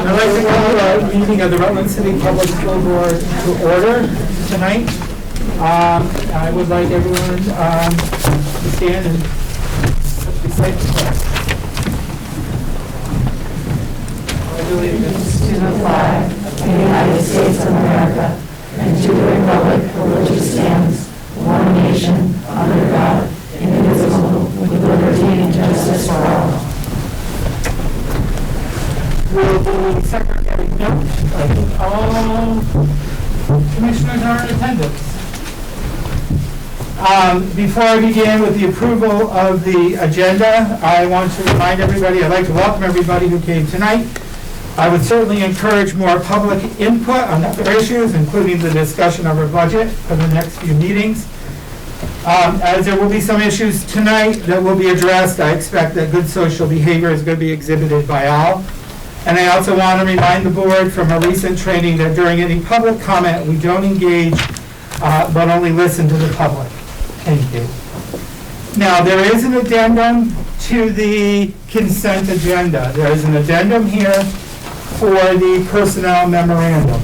I'd like to call the meeting of the Rutland City Public School Board to order tonight. I would like everyone to stand and recite the pledge. Allegiance to the flag of the United States of America and to the republic for which it stands, one nation, under God, indivisible, with liberty and justice for all. Will the secretary note that all commissioners are in attendance? Before I begin with the approval of the agenda, I want to remind everybody, I'd like to welcome everybody who came tonight. I would certainly encourage more public input on other issues, including the discussion of our budget for the next few meetings. As there will be some issues tonight that will be addressed, I expect that good social behavior is going to be exhibited by all. And I also want to remind the board from a recent training that during any public comment, we don't engage, but only listen to the public. Thank you. Now, there is an addendum to the consent agenda. There is an addendum here for the personnel memorandum.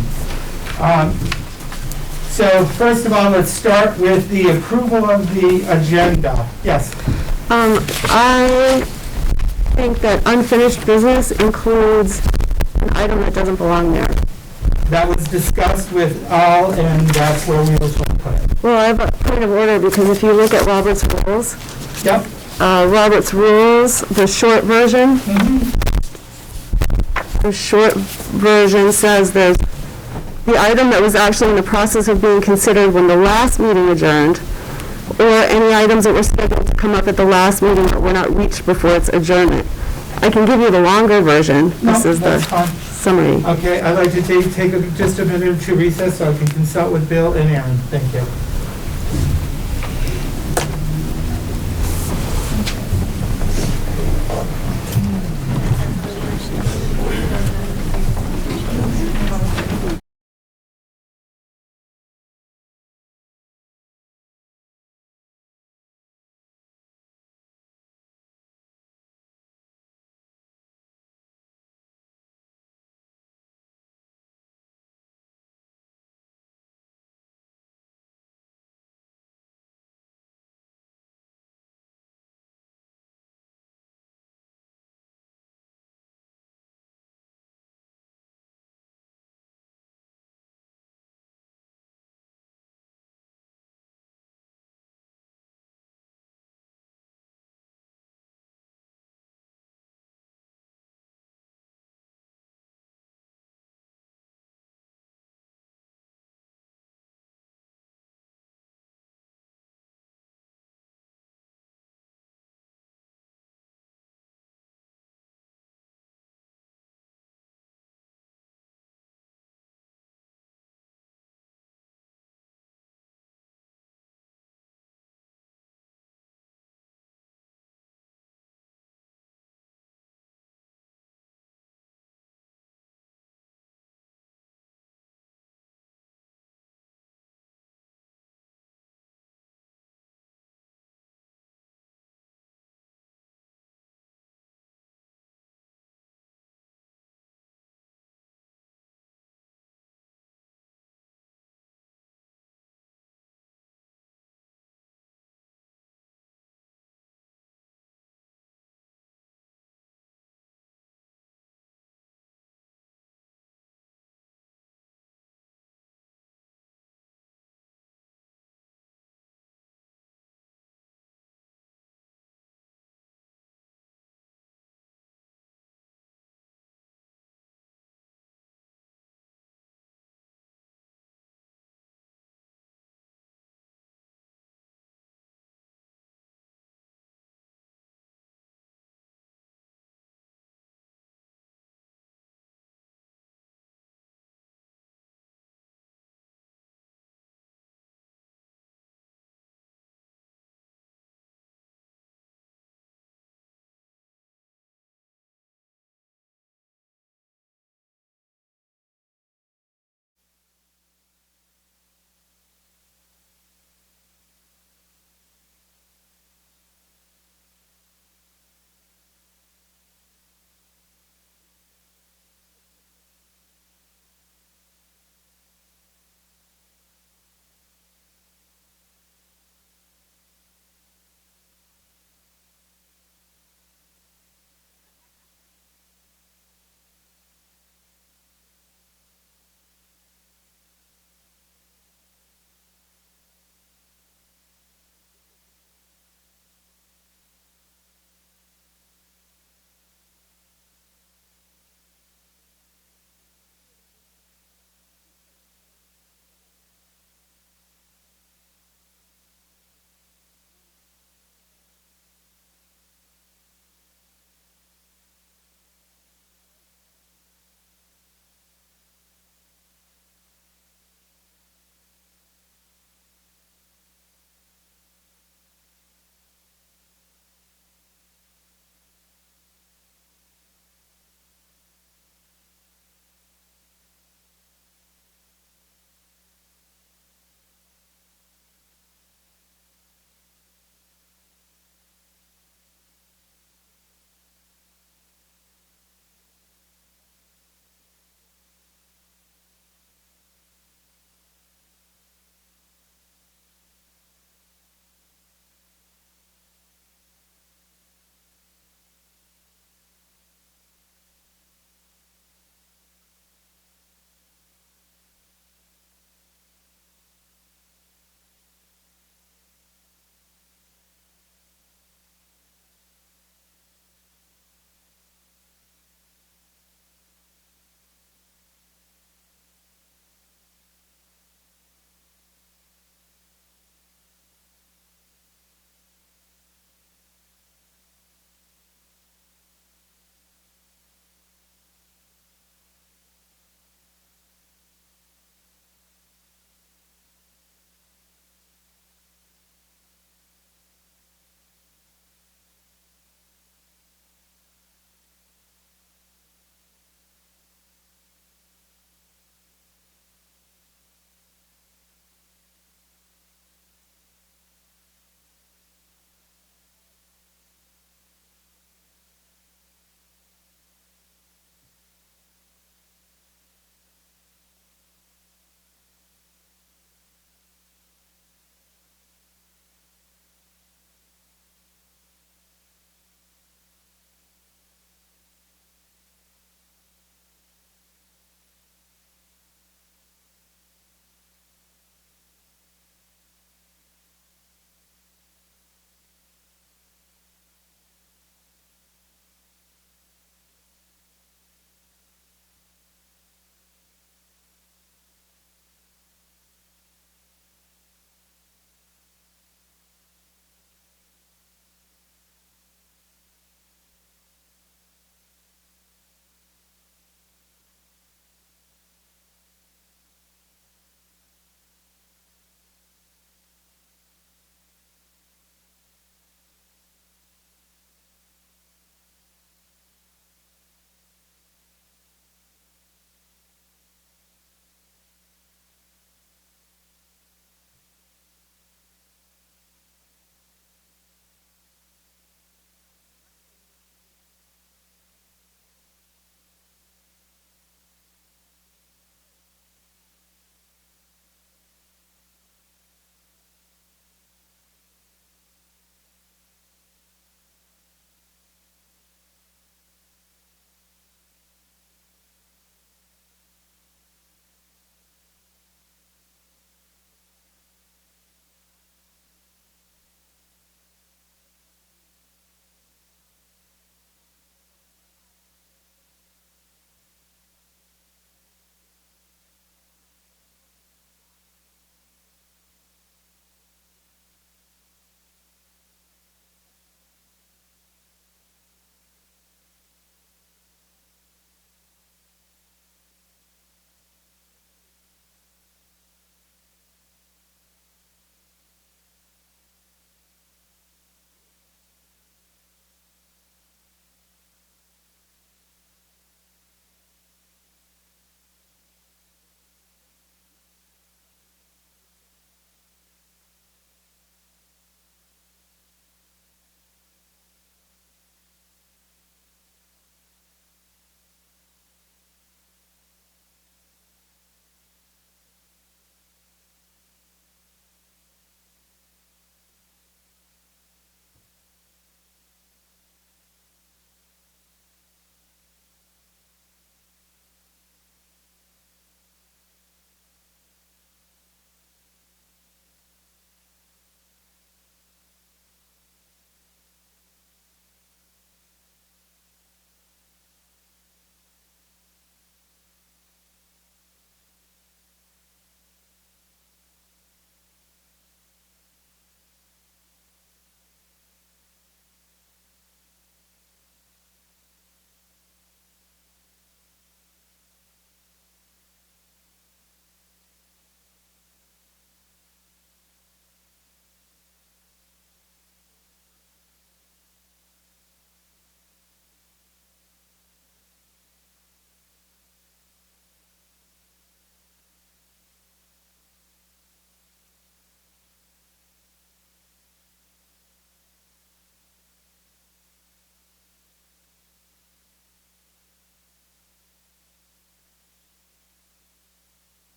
So first of all, let's start with the approval of the agenda. Yes? I think that unfinished business includes an item that doesn't belong there. That was discussed with all, and that's where we were told to put it. Well, I have a point of order because if you look at Robert's rules, Yep. Robert's rules, the short version, the short version says there's the item that was actually in the process of being considered when the last meeting adjourned, or any items that were scheduled to come up at the last meeting but were not reached before its adjournment. I can give you the longer version. This is the summary. Okay, I'd like to take just a minute to recess so I can consult with Bill and Aaron. Thank you.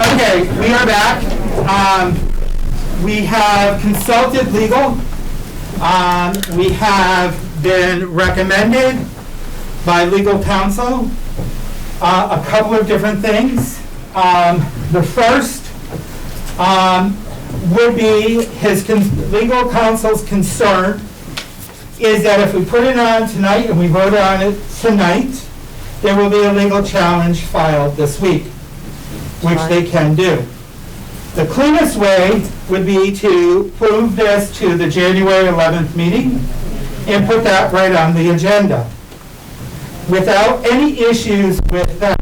Okay, we are back. We have consulted legal. We have been recommended by legal counsel a couple of different things. The first would be his legal counsel's concern is that if we put it on tonight and we vote on it tonight, there will be a legal challenge filed this week, which they can do. The cleanest way would be to move this to the January 11th meeting and put that right on the agenda without any issues with that.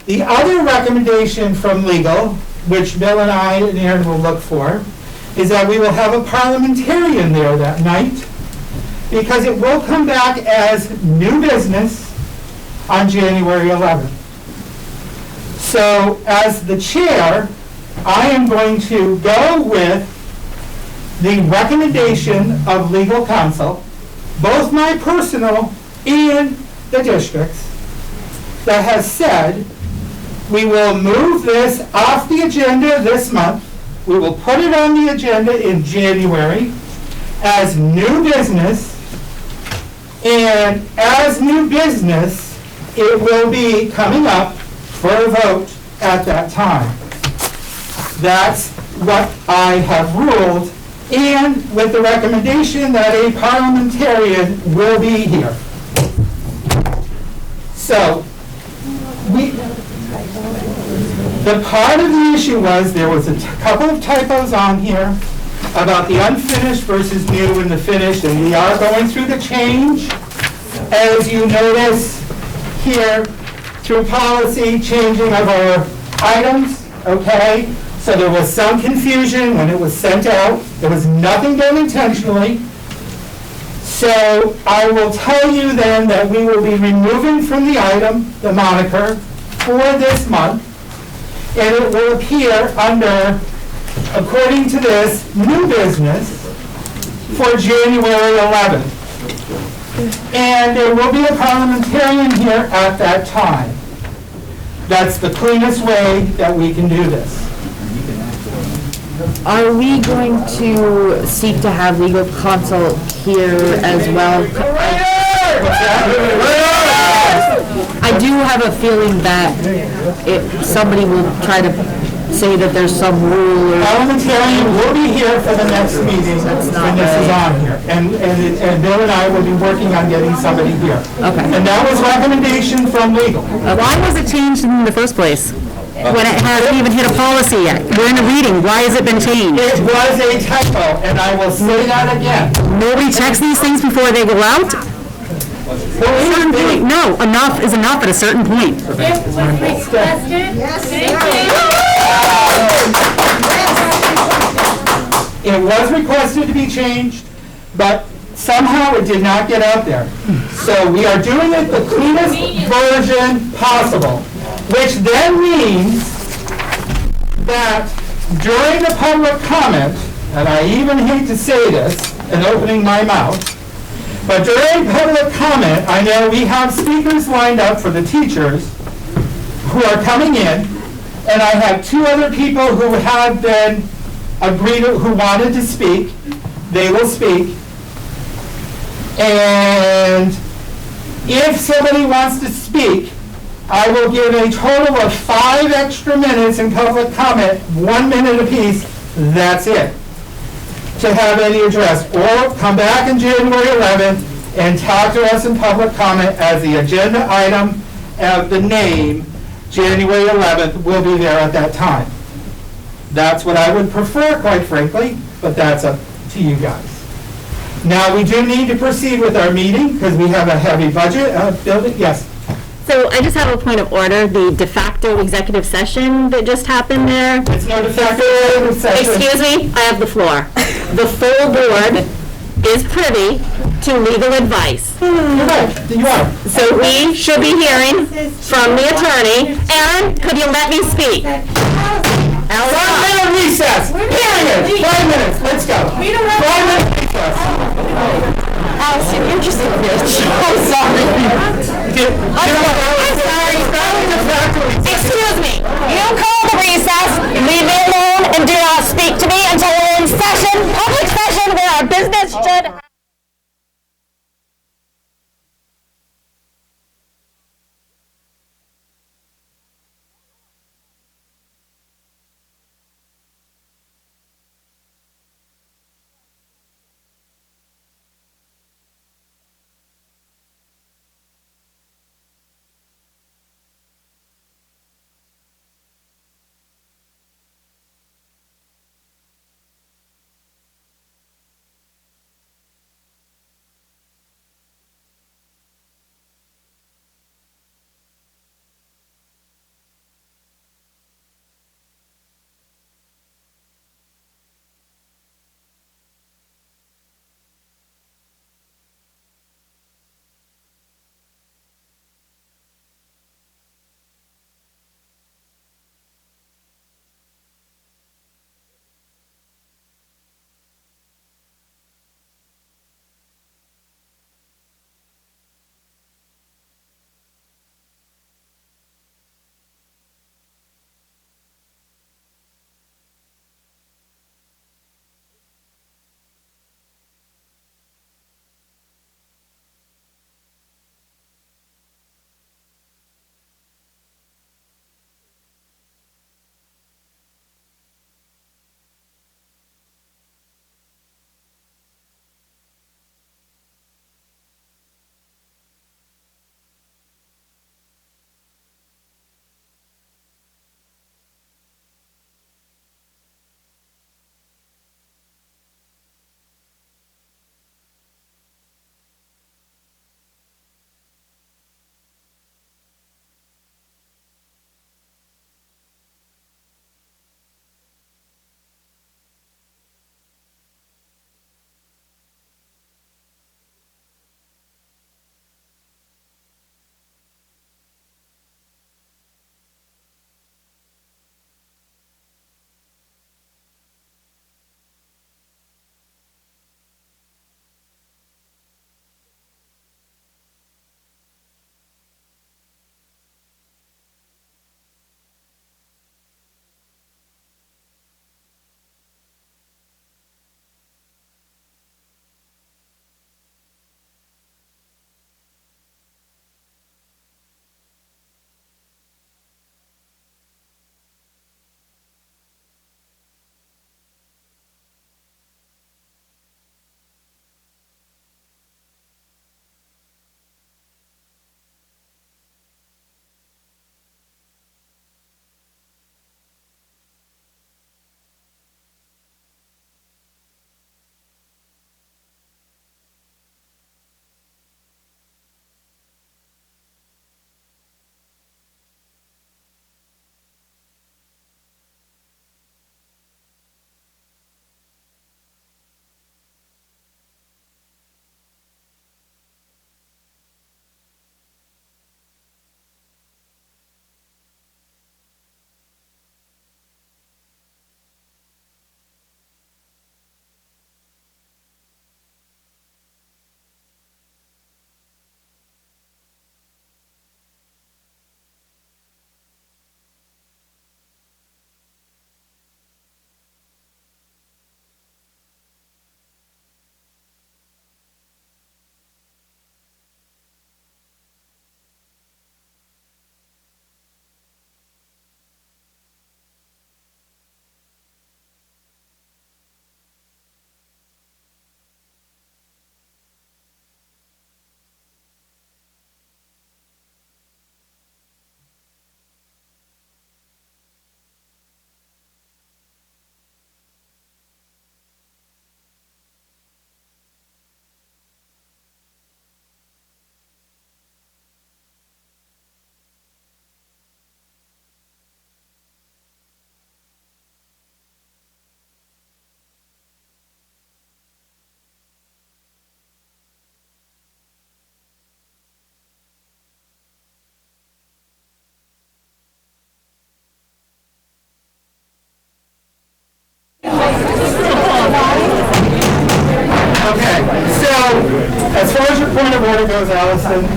The other recommendation from legal, which Bill and I and Aaron will look for, is that we will have a parliamentarian there that night because it will come back as new business on January 11th. So as the chair, I am going to go with the recommendation of legal counsel, both my personal and the district's, that has said we will move this off the agenda this month. We will put it on the agenda in January as new business, and as new business, it will be coming up for a vote at that time. That's what I have ruled, and with the recommendation that a parliamentarian will be here. So, the part of the issue was there was a couple of typos on here about the unfinished versus new and the finished, and we are going through the change, as you notice here, through policy, changing of our items, okay? So there was some confusion when it was sent out. There was nothing done intentionally. So I will tell you then that we will be removing from the item the moniker for this month, and it will appear under, according to this, new business for January 11th. And there will be a parliamentarian here at that time. That's the cleanest way that we can do this. Are we going to seek to have legal counsel here as well? I do have a feeling that if somebody will try to say that there's some rule or... Parliamentarian will be here for the next meeting when this is on here. And Bill and I will be working on getting somebody here. Okay. And that was recommendation from legal. Why was it changed in the first place? When it hasn't even hit a policy yet? We're in a reading, why has it been changed? It was a typo, and I will say that again. Nobody checks these things before they go out? No, enough is enough at a certain point. It was requested. It was requested to be changed, but somehow it did not get out there. So we are doing it the cleanest version possible, which then means that during the public comment, and I even hate to say this in opening my mouth, but during public comment, I know we have speakers lined up for the teachers who are coming in, and I have two other people who have been agreed, who wanted to speak. They will speak. And if somebody wants to speak, I will give a total of 5 extra minutes in public comment, 1 minute apiece. That's it. To have any address, or come back on January 11th and talk to us in public comment as the agenda item of the name, January 11th, will be there at that time. That's what I would prefer, quite frankly, but that's up to you guys. Now, we do need to proceed with our meeting because we have a heavy budget. Yes? So I just have a point of order, the de facto executive session that just happened there. It's no de facto executive session. Excuse me, I have the floor. The full board is privy to legal advice. You're right, you are. So we should be hearing from the attorney. Aaron, could you let me speak? 5 minute recess, period. 5 minutes, let's go. 5 minute recess. Allison, you're just a bitch. I'm sorry. I'm sorry. Excuse me. You call the recess, leave me alone, and do not speak to me until we're in session, public session, where our business should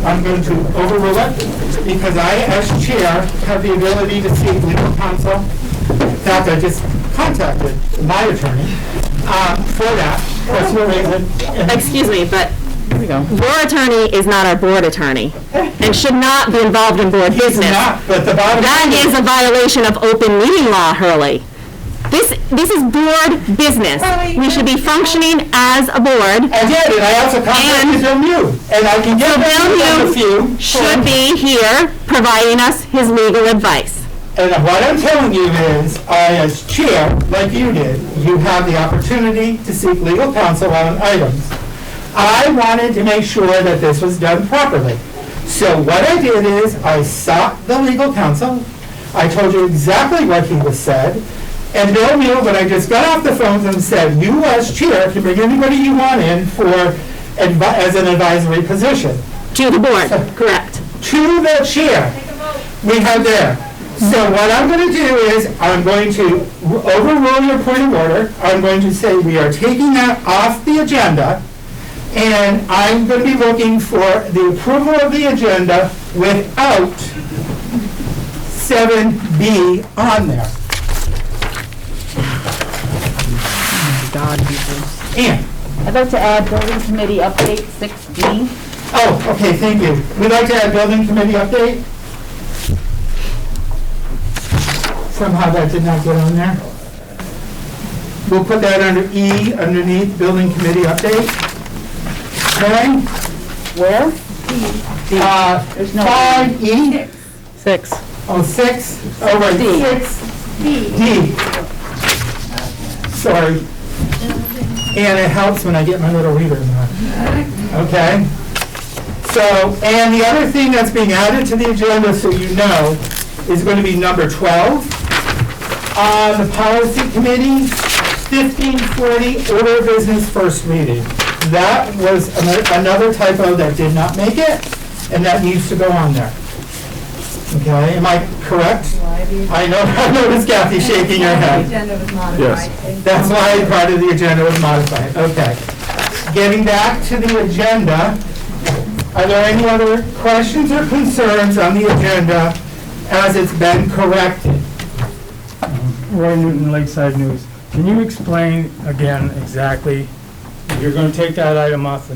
I'm going to overrule it because I, as chair, have the ability to seek legal counsel. In fact, I just contacted my attorney for that personal reason. Excuse me, but your attorney is not our board attorney and should not be involved in board business. It's not, but the bottom That line is a violation of open meeting law, Hurley. This is board business. We should be functioning as a board. I did, and I also contacted Bill Mew, and I can get Bill a few. should be here providing us his legal advice. And what I'm telling you is, I, as chair, like you did, you have the opportunity to seek legal counsel on items. I wanted to make sure that this was done properly. So what I did is, I sought the legal counsel. I told you exactly what he was said. And Bill Mew, when I just got off the phone and said, you as chair can bring anybody you want in for as an advisory position. To the board, correct. To the chair, we have there. So what I'm going to do is, I'm going to overrule your point of order. I'm going to say we are taking that off the agenda, and I'm going to be looking for the approval of the agenda without 7B on there. And, I'd like to add building committee update 6D. oh, okay, thank you. We'd like to add building committee update. Somehow that did not get on there. We'll put that under E, underneath building committee update. Okay? Where? There's no 5E, 6. oh, 6, oh, right, D. 6D. Sorry. And it helps when I get my little reader on. Okay? So, and the other thing that's being added to the agenda, so you know, is going to be number 12. On the policy committee, 1540, order of business first reading. That was another typo that did not make it, and that needs to go on there. Okay, am I correct? I noticed Kathy shaking her head. Yes. That's why part of the agenda was modified. Okay. Getting back to the agenda, are there any other questions or concerns on the agenda as it's been corrected? Roy Newton, Lakeside News. Can you explain again exactly, you're going to take that item off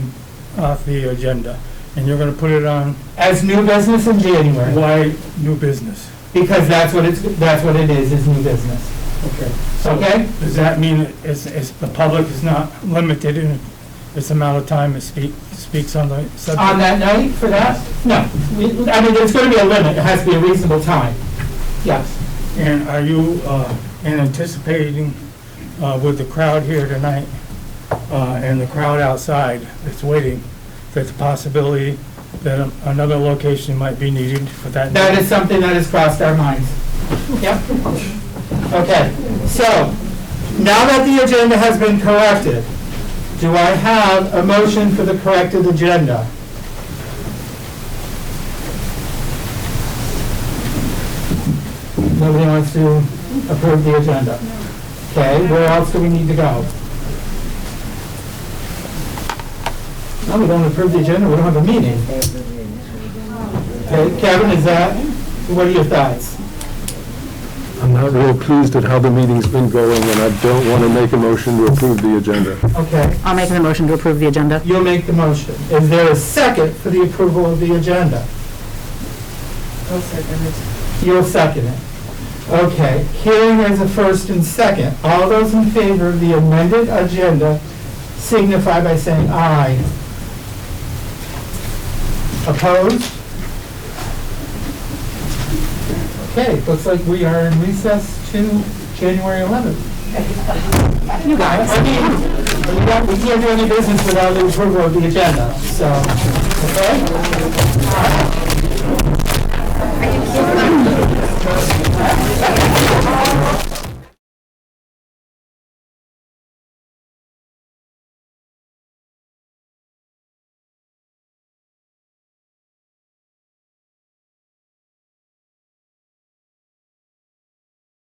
the agenda, and you're going to put it on, As new business in January, why new business? because that's what it is new business. Okay. Okay? Does that mean the public is not limited in its amount of time it speaks on the subject? On that night for that? No. I mean, there's going to be a limit. It has to be a reasonable time. Yes. And are you anticipating with the crowd here tonight and the crowd outside that's waiting, there's a possibility that another location might be needed for that? That is something that has crossed our minds. Yep. Okay. So, now that the agenda has been corrected, do I have a motion for the corrected agenda? Nobody wants to approve the agenda. Okay, where else do we need to go? No, we don't approve the agenda, we don't have a meeting. Okay, Kevin, what are your thoughts? I'm not real pleased at how the meeting's been going, and I don't want to make a motion to approve the agenda. Okay, I'll make the motion to approve the agenda. you'll make the motion. Is there a second for the approval of the agenda? I'll second it. You'll second it. Okay, hearing there's a first and second. All those in favor of the amended agenda signify by saying aye. Opposed? Okay, looks like we are in recess to January 11th. You guys, I mean, we can't do any business without the approval of the agenda, so, okay?